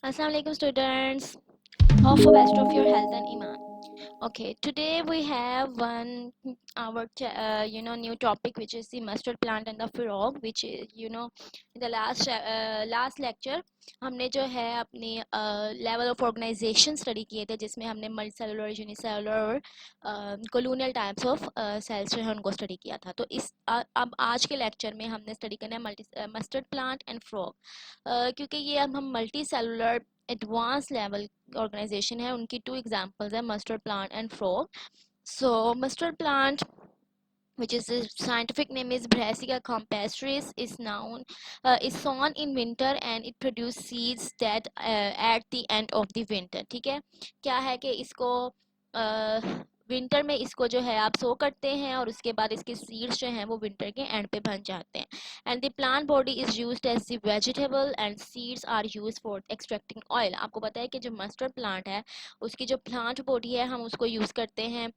Assalamu alaikum students. Hope for best of your health and iman. Okay, today we have new topic, which is the mustard plant and the frog, which is in the last lecture हमने जो है अपनी level of organisation study किए थे, जिसमें हमने multi cellular, unicellular और colonial types of sales जो है उनको स्टडी किया था। तो अब आज के लेक्चर में हमने स्टडी करना है मस्टर्ड प्लांट एंड फ्रॉग, क्योंकि ये अब हम multi cellular advance level organisation है, उनकी टू एग्जांपल्स है mustard plant and frog. So mustard plant, which is the scientific name is Brassica campestris, is sown in winter and it produces seeds that at the end of the winter। ठीक है, क्या है कि इसको winter में इसको जो है आप सो करते हैं और उसके बाद इसके सीड्स जो हैं वो विंटर के एंड पे बन जाते हैं। And the plant body is used as the vegetable and seeds are used for extracting oil. आपको पता है कि जो मस्टर्ड प्लांट है उसकी जो प्लांट बॉडी है हम उसको यूज़ करते हैं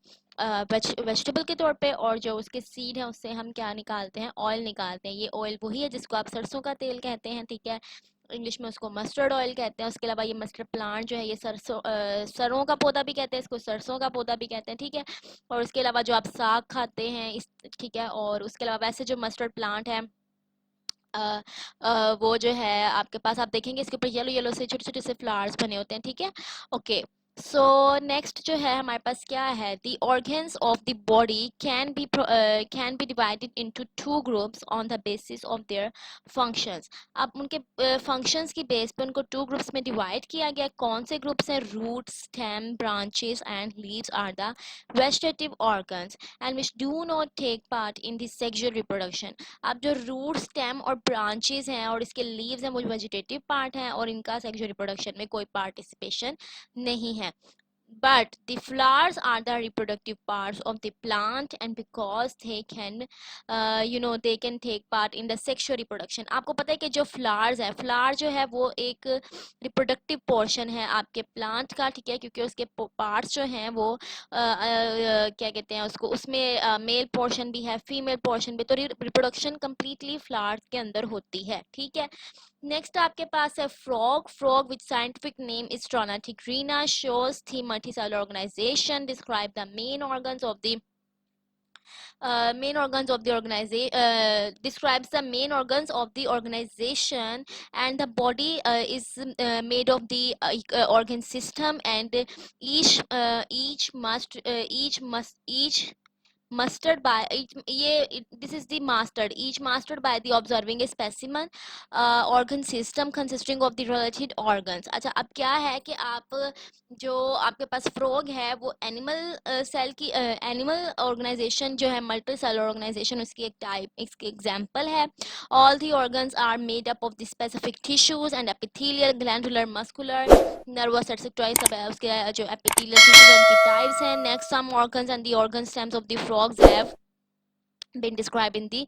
वेजिटेबल के तौर पे, और जो उसके सीड है उससे हम क्या निकालते हैं, ऑयल निकालते हैं। ये ऑयल वही है जिसको आप सरसों का तेल कहते हैं, ठीक है, इंग्लिश में उसको मस्टर्ड ऑयल कहते हैं। उसके अलावा ये मस्टर्ड प्लांट जो है ये सरों का पौधा भी कहते हैं, इसको सरसों का पौधा भी कहते हैं, ठीक है। और उसके अलावा जो आप साग खाते हैं ठीक है, और उसके अलावा वैसे जो मस्टर्ड प्लांट है वो जो है आपके पास, आप देखेंगे इसके ऊपर येलो येलो से छोटे छोटे से फ्लावर्स बने होते हैं, ठीक है। ओके, सो नेक्स्ट जो है हमारे पास क्या है, the organs of the body can be divided into two groups on the basis of their functions. अब उनके फंक्शंस की बेस पे उनको टू ग्रुप्स में डिवाइड किया गया। कौन से ग्रुप्स हैं? Root, stem, branches and leaves are the vegetative organs and which do not take part in the sexual reproduction. अब जो रूट, स्टेम और ब्रांचेस हैं और इसके लीव्स हैं वो वेजिटेटिव पार्ट हैं और इनका सेक्सुअल रिप्रोडक्शन में कोई पार्टिसिपेशन नहीं है। But the flowers are the reproductive parts of the plant, and because they can they can take part in the sexual reproduction। आपको पता है कि जो flowers है, flower जो है वो एक reproductive portion है आपके plant का, ठीक है, क्योंकि उसके parts जो हैं वो क्या कहते हैं उसको, उसमें मेल पोर्शन भी है, फीमेल पोर्शन भी, तो रिप्रोडक्शन कंप्लीटली फ्लावर्स के अंदर होती है, ठीक है। नेक्स्ट आपके पास है frog. Frog which scientific name is ट्रोनाटिग्रीना shows the multicellular organisation, describe the main organs of the describes the main organs of the organization, and the body is made of the organ system, and each mastered by this is the mastered, each mastered by the observing a specimen organ system consisting of the related organs। अच्छा, अब क्या है कि आप जो आपके पास frog है वो एनिमल सेल की एनिमल ऑर्गेनाइजेशन जो है मल्टी सेलुलर ऑर्गेनाइजेशन, उसकी एक टाइप, इसकी एग्जांपल है। All the organs are made up of the specific tissues and epithelial, glandular, muscular, nervous etcetera, सब उसके जो एपिथेलियल टिश्यूज उनकी टाइप्स हैं। Next, some organs and the organ stems of the frogs have been described in the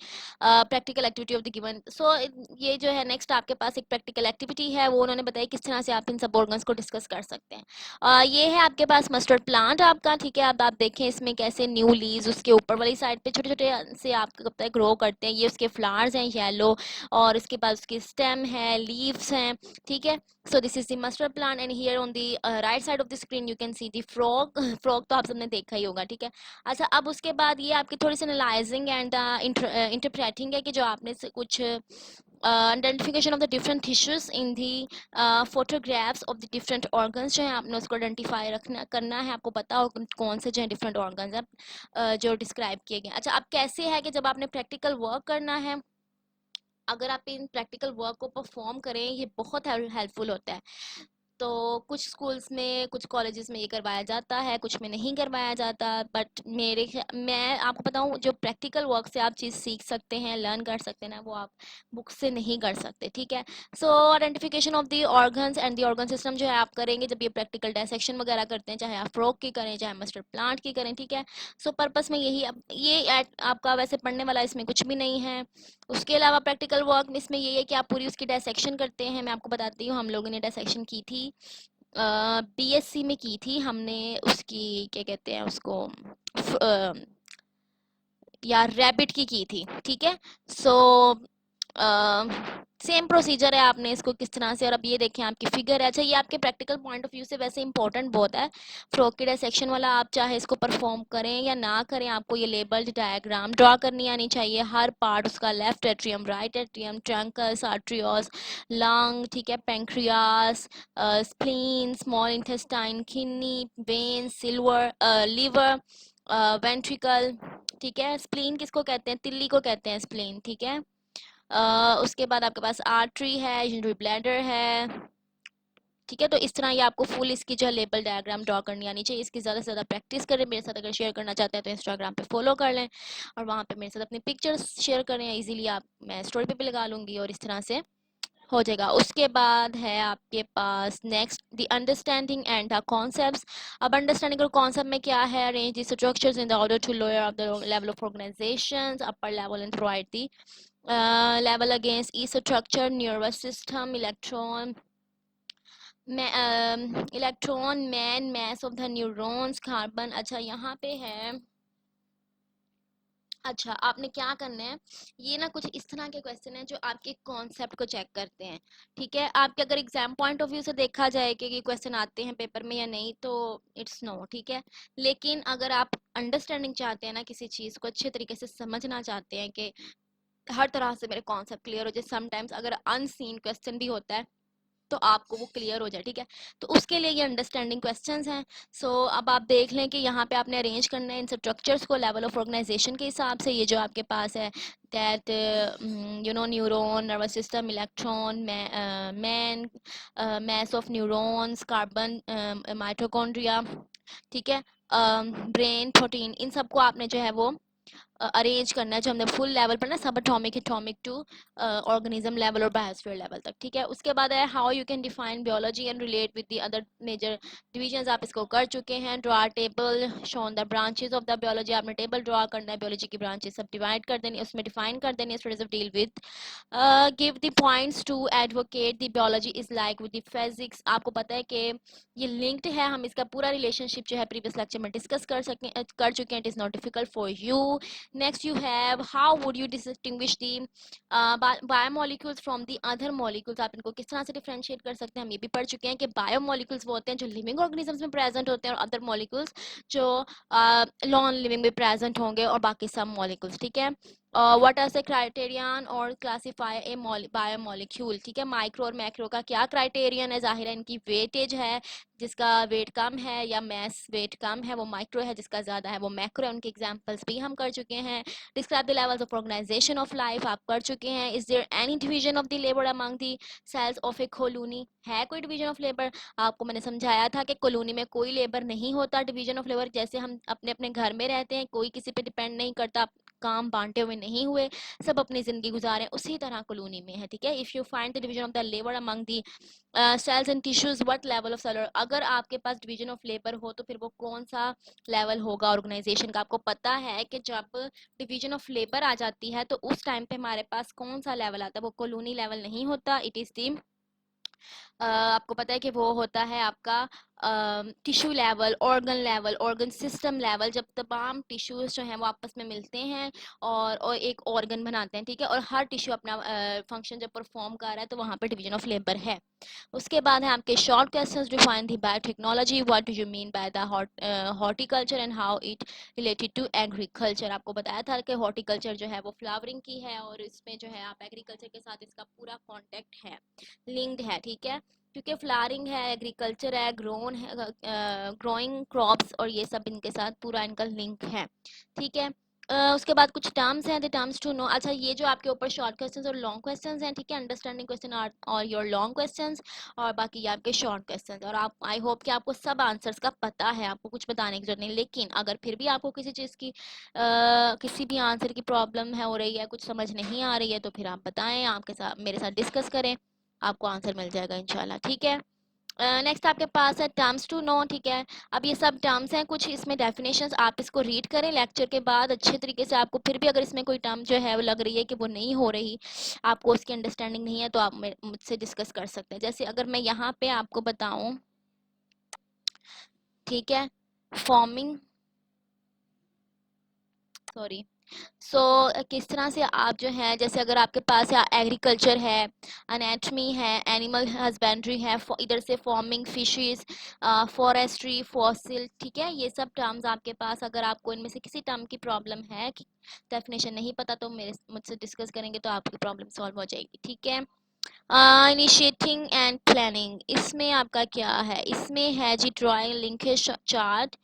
practical activity of the given। so ये जो है next आपके पास एक प्रैक्टिकल एक्टिविटी है, वो उन्होंने बताया किस तरह से आप इन सब ऑर्गन्स को डिस्कस कर सकते हैं। ये है आपके पास मस्टर्ड प्लांट आपका, ठीक है। अब आप देखें इसमें कैसे न्यू लीव्स उसके ऊपर वाली साइड पे छोटे छोटे से आपको कब तक ग्रो करते हैं। ये उसके फ्लावर्स हैं येलो, और इसके पास उसकी स्टेम है, लीव्स हैं, ठीक है। so this is the mustard plant and here on the right side of the screen you can see the frog। frog तो आप सबने देखा ही होगा, ठीक है। अच्छा, अब उसके बाद ये आपकी थोड़ी सी एनालाइजिंग एंड इंटरप्रेटिंग है कि जो आपने से कुछ identification of the different tissues in the photographs of the different organs जो है आपने उसको आइडेंटिफाई रखना करना है। आपको पता हो कौन से जो है डिफरेंट ऑर्गन्स हैं जो डिस्क्राइब किए गए। अच्छा, अब कैसे है कि जब आपने प्रैक्टिकल वर्क करना है, अगर आप इन प्रैक्टिकल वर्क को परफॉर्म करें, ये बहुत हेल्पफुल होता है। तो कुछ स्कूल्स में, कुछ कॉलेजेस में ये करवाया जाता है, कुछ में नहीं करवाया जाता। बट मैं आपको बताऊं, जो प्रैक्टिकल वर्क से आप चीज़ सीख सकते हैं, लर्न कर सकते हैं ना, वो आप बुक से नहीं कर सकते, ठीक है। So identification of the organs and the organ system जो है आप करेंगे जब ये प्रैक्टिकल डायसेक्शन वगैरह करते हैं, चाहे आप फ्रॉग की करें चाहे मस्टर्ड प्लांट की करें, ठीक है। सो पर्पस में यही, अब ये आपका वैसे पढ़ने वाला इसमें कुछ भी नहीं है। उसके अलावा प्रैक्टिकल वर्क में इसमें यही है कि आप पूरी उसकी डायसेक्शन करते हैं। मैं आपको बताती हूँ, हम लोगों ने डायसेक्शन की थी, बीएससी में की थी हमने उसकी, क्या कहते हैं उसको, यार रैबिट की थी, ठीक है। सो सेम प्रोसीजर है, आपने इसको किस तरह से, और अब ये देखें आपकी फिगर है। अच्छा ये आपके प्रैक्टिकल पॉइंट ऑफ व्यू से वैसे इंपॉर्टेंट बहुत है। फ्रोकी डायसेक्शन वाला आप चाहे इसको परफॉर्म करें या ना करें, आपको ये लेबल्ड डायग्राम ड्रॉ करनी आनी चाहिए, हर पार्ट उसका, left atrium, right atrium, truncus, arteriosus, lung, ठीक है, pancreas, spleen, small intestine, kidney, vein, silver, liver, ventricle, ठीक है। स्प्लीन किसको कहते हैं? तिल्ली को कहते हैं स्प्लीन, ठीक है। उसके बाद आपके पास आर्टरी है, यूरिनरी ब्लैडर है, ठीक है। तो इस तरह ये आपको फुल इसकी जो है लेबल डायग्राम ड्रॉ करनी आनी चाहिए। इसकी ज़्यादा से ज़्यादा प्रैक्टिस करें। मेरे साथ अगर शेयर करना चाहते हैं तो इंस्टाग्राम पे फॉलो कर लें और वहाँ पे मेरे साथ अपनी पिक्चर्स शेयर करें इजीली। आप, मैं स्टोरी पे भी लगा लूँगी और इस तरह से हो जाएगा। उसके बाद है आपके पास next the understanding and the concepts. अब अंडरस्टैंडिंग और कॉन्सेप्ट में क्या है? Arrange the structures in the order to lower of the level of organisations, upper level and provide the level against each structure, nervous system, electron, man, mass of the neurons, carbon. अच्छा यहाँ पे है, अच्छा आपने क्या करना है, ये ना कुछ इस तरह के क्वेश्चन हैं जो आपके कॉन्सेप्ट को चेक करते हैं, ठीक है। आपके अगर एग्जाम पॉइंट ऑफ व्यू से देखा जाए कि क्वेश्चन आते हैं पेपर में या नहीं, तो इट्स नो, ठीक है। लेकिन अगर आप अंडरस्टैंडिंग चाहते हैं ना, किसी चीज़ को अच्छे तरीके से समझना चाहते हैं कि हर तरह से मेरे कॉन्सेप्ट क्लियर हो जाए, समटाइम्स अगर अनसीन क्वेश्चन भी होता है तो आपको वो क्लियर हो जाए, ठीक है। तो उसके लिए ये अंडरस्टैंडिंग क्वेश्चंस हैं। सो अब आप देख लें कि यहाँ पे आपने अरेंज करना है इन स्ट्रक्चर्स को लेवल ऑफ ऑर्गेनाइजेशन के हिसाब से। ये जो आपके पास है that neuron, nervous system, electron, man, mass of neurons, carbon, mitochondria, ठीक है, ब्रेन, प्रोटीन, इन सबको आपने जो है वो अरेंज करना है, जो हमने फुल लेवल पर ना, सब atomic, atomic to organism level और बायोस्फीयर लेवल तक, ठीक है। उसके बाद है how you can define biology and relate with the other major divisions. आप इसको कर चुके हैं। Draw table shown the branches of the biology, आपने टेबल ड्रॉ करना है, बायोलॉजी की ब्रांचेस सब डिवाइड कर देनी, उसमें डिफाइन कर देनी, studies of deal with, give the points to advocate the biology is like with the physics. आपको पता है कि ये लिंक्ड है, हम इसका पूरा रिलेशनशिप जो है प्रीवियस लेक्चर में डिस्कस कर चुके हैं। It is not difficult for you. Next you have how would you distinguish the biomolecules from the other molecules। आप इनको किस तरह से डिफरेंशिएट कर सकते हैं, हम ये भी पढ़ चुके हैं कि बायोमोलिक्यूल्स वो होते हैं जो लिविंग ऑर्गेनिजम्स में प्रेजेंट होते हैं, और अदर मॉलिक्यूल्स जो नॉन लिविंग में प्रेजेंट होंगे, और बाकी सब मॉलिक्यूल्स, ठीक है। व्हाट आर द क्राइटेरियन और क्लासीफाई ए बायोमोलिक्यूल, ठीक है। माइक्रो और मैक्रो का क्या क्राइटेरियन है? जाहिर है इनकी वेटेज है, जिसका वेट कम है या मैस वेट कम है वो माइक्रो है, जिसका ज़्यादा है वो मैक्रो है। उनके एग्जांपल्स भी हम कर चुके हैं। Describe the levels of organisation of life आप कर चुके हैं। Is there any division of the labour among the cells of a colony? है कोई डिवीजन ऑफ लेबर? आपको मैंने समझाया था कि कॉलोनी में कोई लेबर नहीं होता। डिवीजन ऑफ लेबर जैसे हम अपने अपने घर में रहते हैं, कोई किसी पे डिपेंड नहीं करता, काम बांटे हुए नहीं हुए, सब अपनी जिंदगी गुजारें, उसी तरह कॉलोनी में है, ठीक है। If you find the division of the labour among the cells and tissues what level of cellular? अगर आपके पास डिवीजन ऑफ लेबर हो तो फिर वो कौन सा लेवल होगा ऑर्गेनाइजेशन का? आपको पता है कि जब डिवीजन ऑफ लेबर आ जाती है तो उस टाइम पे हमारे पास कौन सा लेवल आता है? वो कॉलोनी लेवल नहीं होता, इट इज दी आपको पता है कि वो होता है आपका tissue level, organ level, organ system level, जब तमाम टिश्यूज जो हैं वो आपस में मिलते हैं और एक ऑर्गन बनाते हैं, ठीक है। और हर टिश्यू अपना फंक्शन जब परफॉर्म कर रहा है तो वहाँ पे डिवीजन ऑफ लेबर है। उसके बाद है आपके short questions. Define the biotechnology, what do you mean by the horticulture and how it related to agriculture. आपको बताया था कि हॉर्टिकल्चर जो है वो फ्लावरिंग की है, और इसमें जो है आप एग्रीकल्चर के साथ इसका पूरा कॉन्टेक्ट है, लिंक्ड है, ठीक है। क्योंकि फ्लावरिंग है, एग्रीकल्चर है, ग्रोन है, ग्रोइंग क्रॉप्स, और ये सब इनके साथ पूरा इनका लिंक है, ठीक है। उसके बाद कुछ टर्म्स हैं, द टर्म्स टू नो। अच्छा ये जो आपके ऊपर शॉर्ट क्वेश्चंस और लॉन्ग क्वेश्चंस हैं, ठीक है, अंडरस्टैंडिंग क्वेश्चन और योर लॉन्ग क्वेश्चंस, और बाकी ये आपके शॉर्ट क्वेश्चंस। और आप, आई होप कि आपको सब आंसर्स का पता है, आपको कुछ बताने की जरूरत नहीं। लेकिन अगर फिर भी आपको किसी चीज़ की किसी भी आंसर की प्रॉब्लम है, हो रही है, कुछ समझ नहीं आ रही है, तो फिर आप बताएं, आपके साथ मेरे साथ डिस्कस करें, आपको आंसर मिल जाएगा इंशाल्लाह, ठीक है। नेक्स्ट आपके पास है टर्म्स टू नो, ठीक है। अब ये सब टर्म्स हैं, कुछ इसमें डेफिनेशंस, आप इसको रीड करें लेक्चर के बाद अच्छे तरीके से। आपको फिर भी अगर इसमें कोई टर्म जो है वो लग रही है कि वो नहीं हो रही, आपको उसकी अंडरस्टैंडिंग नहीं है, तो आप मुझसे डिस्कस कर सकते हैं। जैसे अगर मैं यहाँ पे आपको बताऊं, ठीक है, फॉर्मिंग, सॉरी, सो किस तरह से आप जो है, जैसे अगर आपके पास एग्रीकल्चर है, अनेटमी है, एनिमल हस्बेंड्री है, इधर से फार्मिंग, फिशेस, फॉरेस्ट्री, फॉसिल, ठीक है, ये सब टर्म्स आपके पास, अगर आपको इनमें से किसी टर्म की प्रॉब्लम है कि डेफिनेशन नहीं पता तो मुझसे डिस्कस करेंगे तो आपकी प्रॉब्लम सॉल्व हो जाएगी, ठीक है। इनिशिएटिंग एंड प्लानिंग, इसमें आपका क्या है, इसमें है जी drawing linkage chart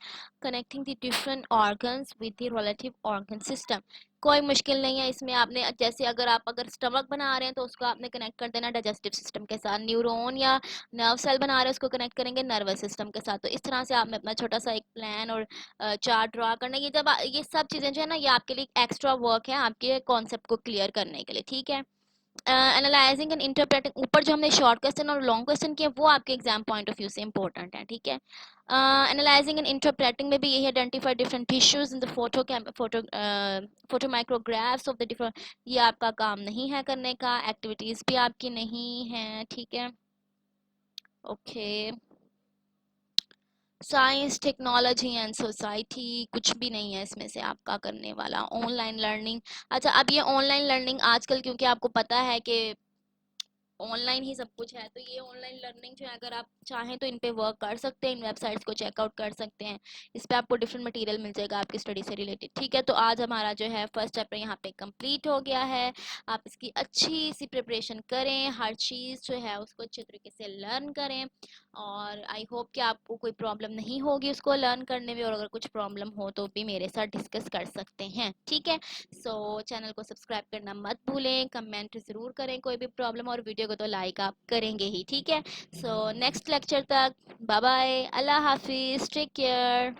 connecting the different organs with the relative organ system. कोई मुश्किल नहीं है इसमें, आपने जैसे अगर स्टमक बना रहे हैं तो उसको आपने कनेक्ट कर देना डाइजेस्टिव सिस्टम के साथ, न्यूरॉन या नर्व सेल बना रहे हैं उसको कनेक्ट करेंगे नर्वस सिस्टम के साथ। तो इस तरह से आपने अपना छोटा सा एक प्लान और चार्ट ड्रा करना। ये सब चीज़ें जो है ना, ये आपके लिए एक्स्ट्रा वर्क है आपके कॉन्सेप्ट को क्लियर करने के लिए, ठीक है। एनालाइजिंग एंड इंटरप्रेटिंग, ऊपर जो हमने शॉर्ट क्वेश्चन और लॉन्ग क्वेश्चन किए वो आपके एग्जाम पॉइंट ऑफ व्यू से इंपॉर्टेंट है, ठीक है। एनालाइजिंग एंड इंटरप्रेटिंग में भी यही identify different tissues in the photo माइक्रोग्राफ्स of the different, ये आपका काम नहीं है करने का, एक्टिविटीज भी आपकी नहीं है, ठीक है। Okay, science, technology and society, कुछ भी नहीं है इसमें से आपका करने वाला। ऑनलाइन लर्निंग, अच्छा अब ये ऑनलाइन लर्निंग आजकल क्योंकि आपको पता है कि ऑनलाइन ही सब कुछ है, तो ये ऑनलाइन लर्निंग जो है अगर आप चाहें तो इन पे वर्क कर सकते हैं, इन वेबसाइट्स को चेकआउट कर सकते हैं, इस पे आपको डिफरेंट मटेरियल मिल जाएगा आपकी स्टडी से रिलेटेड, ठीक है। तो आज हमारा जो है फर्स्ट चैप्टर यहाँ पे कंप्लीट हो गया है। आप इसकी अच्छी सी प्रिपरेशन करें, हर चीज़ जो है उसको अच्छे तरीके से लर्न करें, और आई होप कि आपको कोई प्रॉब्लम नहीं होगी उसको लर्न करने में, और अगर कुछ प्रॉब्लम हो तो भी मेरे साथ डिस्कस कर सकते हैं, ठीक है। सो चैनल को सब्सक्राइब करना मत भूलें, कमेंट ज़रूर करें कोई भी प्रॉब्लम, और वीडियो को तो लाइक आप करेंगे ही, ठीक है। सो नेक्स्ट लेक्चर तक बाय बाय, अल्लाह हाफिज़, टेक केयर।